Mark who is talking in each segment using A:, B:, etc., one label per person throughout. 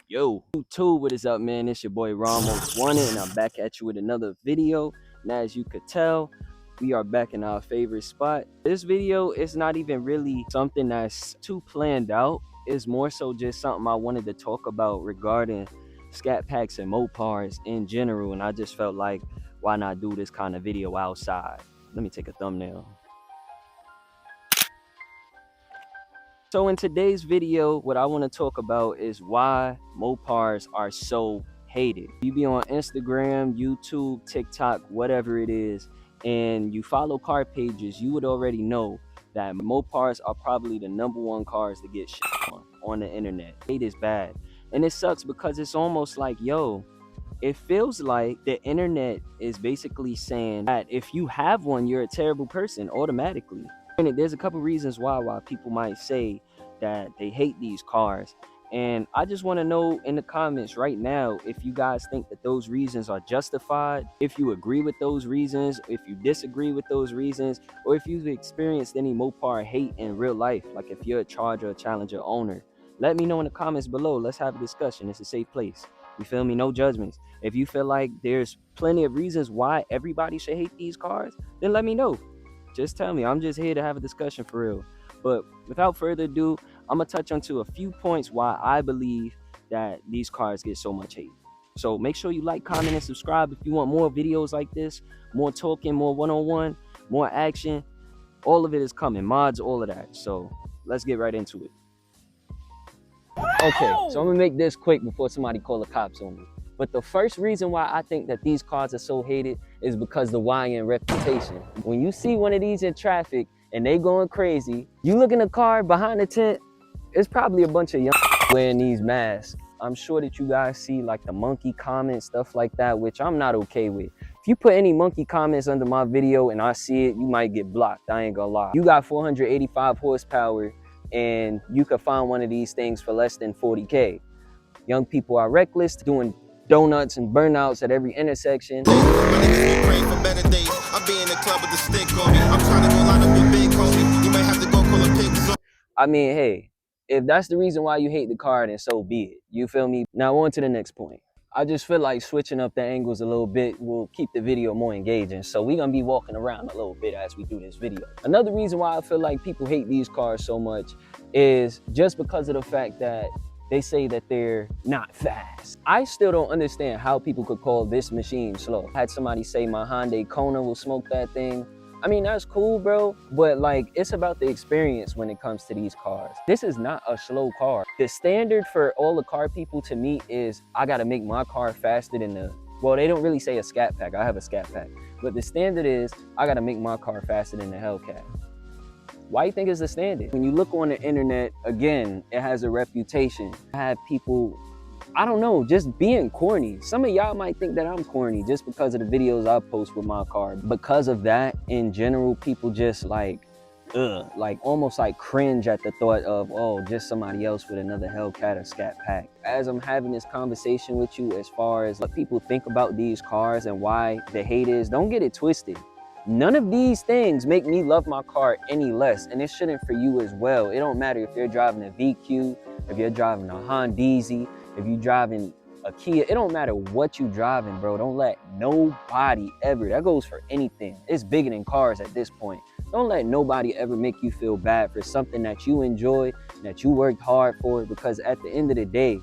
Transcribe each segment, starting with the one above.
A: Yo, YouTube, what is up, man? It's your boy Ronn.MW, and I'm back at you with another video. And as you could tell, we are back in our favorite spot. This video is not even really something that's too planned out. It's more so just something I wanted to talk about regarding scat packs and Mopars in general. And I just felt like, why not do this kind of video outside? Let me take a thumbnail. So in today's video, what I want to talk about is why Mopars are so hated. You be on Instagram, YouTube, TikTok, whatever it is, and you follow car pages, you would already know that Mopars are probably the #1 cars to get shit on the internet. Hate is bad. And it sucks because it's almost like, yo, it feels like the internet is basically saying that if you have one, you're a terrible person automatically. And there's a couple reasons why people might say that they hate these cars, and I just want to know in the comments right now if you guys think that those reasons are justified, if you agree with those reasons, if you disagree with those reasons, or if you've experienced any Mopar hate in real life, like if you're a Charger or Challenger owner. Let me know in the comments below. Let's have a discussion. It's a safe place. You feel me? No judgments. If you feel like there's plenty of reasons why everybody should hate these cars, then let me know. Just tell me. I'm just here to have a discussion for real. But without further ado, I'm gonna touch onto a few points why I believe that these cars get so much hate. So make sure you like, comment, and subscribe if you want more videos like this, more talking, more one-on-one, more action. All of it is coming, mods, all of that. So let's get right into it. Okay, so I'm gonna make this quick before somebody call the cops on me. But the first reason why I think that these cars are so hated is because the YN reputation. When you see one of these in traffic and they going crazy, you look in the car behind the tent, it's probably a bunch of young wearing these masks. I'm sure that you guys see like the monkey comments, stuff like that, which I'm not okay with. If you put any monkey comments under my video and I see it, you might get blocked. I ain't gonna lie. You got 485 horsepower and you could find one of these things for less than 40K. Young people are reckless, doing donuts and burnouts at every intersection. I mean, hey, if that's the reason why you hate the car, then so be it. You feel me? Now on to the next point. I just feel like switching up the angles a little bit will keep the video more engaging. So we're gonna be walking around a little bit as we do this video. Another reason why I feel like people hate these cars so much is just because of the fact that they say that they're not fast. I still don't understand how people could call this machine slow. I had somebody say my Hyundai Kona will smoke that thing. I mean, that's cool, bro, but like, it's about the experience when it comes to these cars. This is not a slow car. The standard for all the car people to meet is I gotta make my car faster than the, well, they don't really say a scat pack. I have a scat pack, but the standard is I gotta make my car faster than the Hellcat. Why do you think it's the standard? When you look on the internet, again, it has a reputation. I have people, I don't know, just being corny. Some of y'all might think that I'm corny just because of the videos I post with my car. Because of that, in general, people just like almost like cringe at the thought of, oh, just somebody else with another Hellcat or Scat Pack. As I'm having this conversation with you as far as what people think about these cars and why the hate is, don't get it twisted. None of these things make me love my car any less, and it shouldn't for you as well. It don't matter if you're driving a VQ, if you're driving a Honda, if you're driving a Kia, it don't matter what you driving, bro. Don't let nobody ever, that goes for anything. It's bigger than cars at this point. Don't let nobody ever make you feel bad for something that you enjoy, that you worked hard for, because at the end of the day,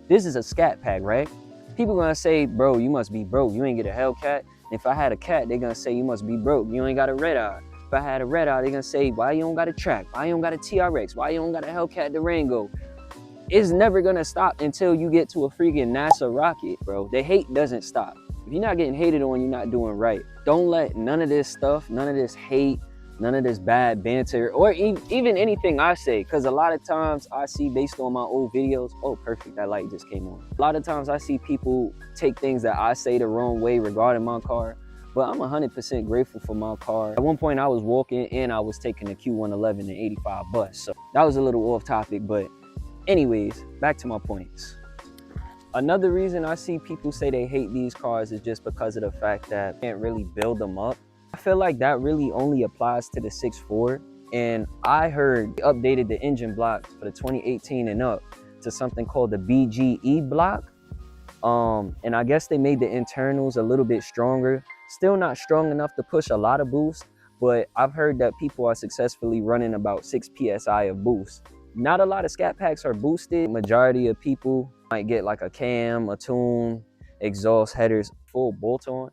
A: this is a scat pack, right? People gonna say, bro, you must be broke. You ain't get a Hellcat. If I had a cat, they're gonna say you must be broke. You ain't got a red eye. If I had a red eye, they're gonna say, why you don't got a track? Why you don't got a TRX? Why you don't got a Hellcat Durango? It's never gonna stop until you get to a freaking NASA rocket, bro. The hate doesn't stop. If you're not getting hated on, you're not doing right. Don't let none of this stuff, none of this hate, none of this bad banter, or even anything I say, because a lot of times I see, based on my old videos, oh, perfect, that light just came on. A lot of times I see people take things that I say the wrong way regarding my car, but I'm 100% grateful for my car. At one point I was walking and I was taking the Q111 and 85 bus, so that was a little off topic, but anyways, back to my points. Another reason I see people say they hate these cars is just because of the fact that you can't really build them up. I feel like that really only applies to the 6.4, and I heard they updated the engine block for the 2018 and up, to something called the BGE block. And I guess they made the internals a little bit stronger. Still not strong enough to push a lot of boost, but I've heard that people are successfully running about 6 PSI of boost. Not a lot of scat packs are boosted. Majority of people might get like a cam, a tune, exhaust, headers, full bolt-on,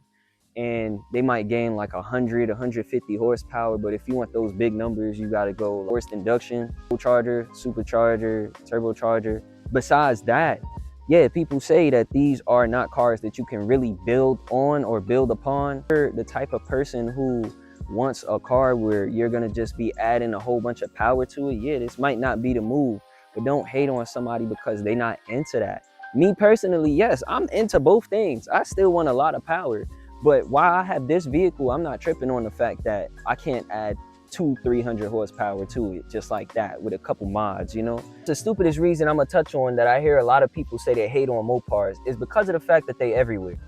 A: and they might gain like 100, 150 horsepower. But if you want those big numbers, you gotta go forced induction, charger, supercharger, turbocharger. Besides that, yeah, people say that these are not cars that you can really build on or build upon. You're the type of person who wants a car where you're gonna just be adding a whole bunch of power to it. Yeah, this might not be the move, but don't hate on somebody because they're not into that. Me personally, yes, I'm into both things. I still want a lot of power, but while I have this vehicle, I'm not tripping on the fact that I can't add 200-300 horsepower to it just like that with a couple mods, you know. The stupidest reason I'm gonna touch on that I hear a lot of people say they hate on Mopars is because of the fact that they everywhere.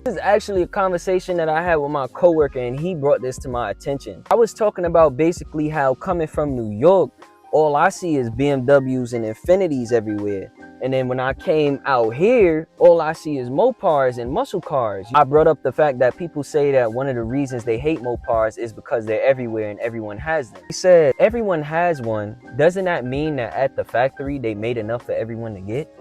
A: This is actually a conversation that I had with my coworker, and he brought this to my attention. I was talking about basically how coming from New York, all I see is BMWs and Infinitis everywhere. And then when I came out here, all I see is Mopars and muscle cars. I brought up the fact that people say that one of the reasons they hate Mopars is because they're everywhere and everyone has them. He said, everyone has one. Doesn't that mean that at the factory they made enough for everyone to get?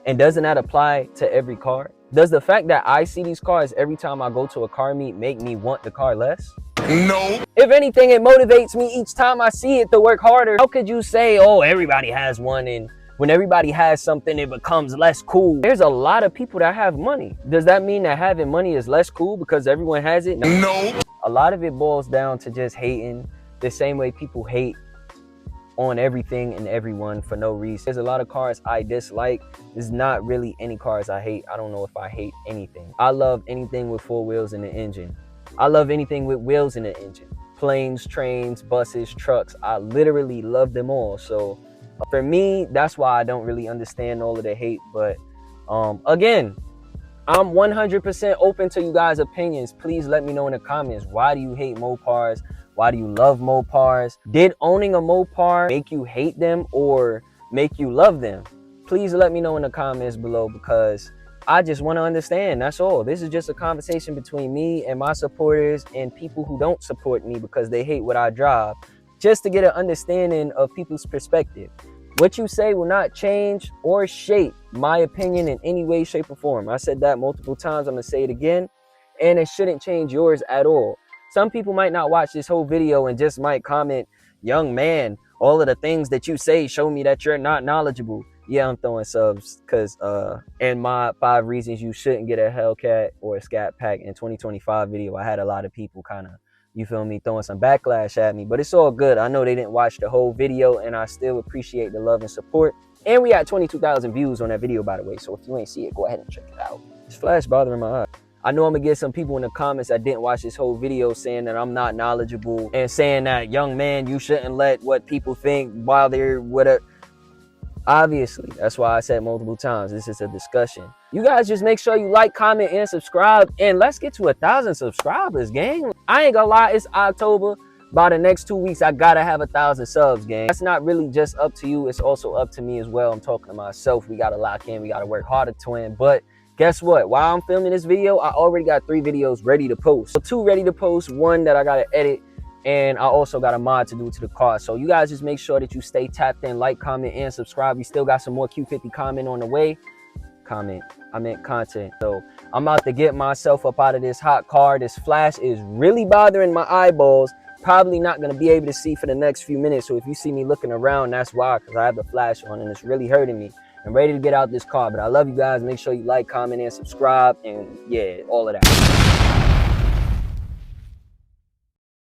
A: And doesn't that apply to every car? Does the fact that I see these cars every time I go to a car meet make me want the car less? No. If anything, it motivates me each time I see it to work harder. How could you say, oh, everybody has one, and when everybody has something, it becomes less cool? There's a lot of people that have money. Does that mean that having money is less cool because everyone has it? No. A lot of it boils down to just hating, the same way people hate on everything and everyone for no reason. There's a lot of cars I dislike. There's not really any cars I hate. I don't know if I hate anything. I love anything with 4 wheels in the engine. I love anything with wheels in the engine. Planes, trains, buses, trucks. I literally love them all. So for me, that's why I don't really understand all of the hate. But again, I'm 100% open to you guys' opinions. Please let me know in the comments. Why do you hate Mopars? Why do you love Mopars? Did owning a Mopar make you hate them or make you love them? Please let me know in the comments below, because I just want to understand. That's all. This is just a conversation between me and my supporters and people who don't support me because they hate what I drive, just to get an understanding of people's perspective. What you say will not change or shape my opinion in any way, shape, or form. I said that multiple times. I'm going to say it again. And it shouldn't change yours at all. Some people might not watch this whole video and just might comment, young man, all of the things that you say show me that you're not knowledgeable. Yeah, I'm throwing subs because in my 5 reasons you shouldn't get a Hellcat or a Scat Pack in 2025 video, I had a lot of people kind of, you feel me, throwing some backlash at me. But it's all good. I know they didn't watch the whole video, and I still appreciate the love and support. And we had 22,000 views on that video, by the way. So if you ain't see it, go ahead and check it out. This flash bothering my eye. I know I'm gonna get some people in the comments that didn't watch this whole video saying that I'm not knowledgeable and saying that, young man, you shouldn't let what people think while they're with a... Obviously, that's why I said multiple times, this is a discussion. You guys just make sure you like, comment, and subscribe, and let's get to 1,000 subscribers, gang. I ain't gonna lie, it's October. By the next 2 weeks, I gotta have 1,000 subs, gang. That's not really just up to you, it's also up to me as well. I'm talking to myself. We gotta lock in, we gotta work harder to win. But guess what? While I'm filming this video, I already got 3 videos ready to post. So 2 ready to post, 1 that I gotta edit, and I also got a mod to do to the car. So you guys just make sure that you stay tapped in, like, comment, and subscribe. We still got some more Q50 comment on the way. Content. So I'm about to get myself up out of this hot car. This flash is really bothering my eyeballs. Probably not gonna be able to see for the next few minutes. So if you see me looking around, that's why, because I have the flash on and it's really hurting me. I'm ready to get out this car. But I love you guys. Make sure you like, comment, and subscribe, and yeah, all of that.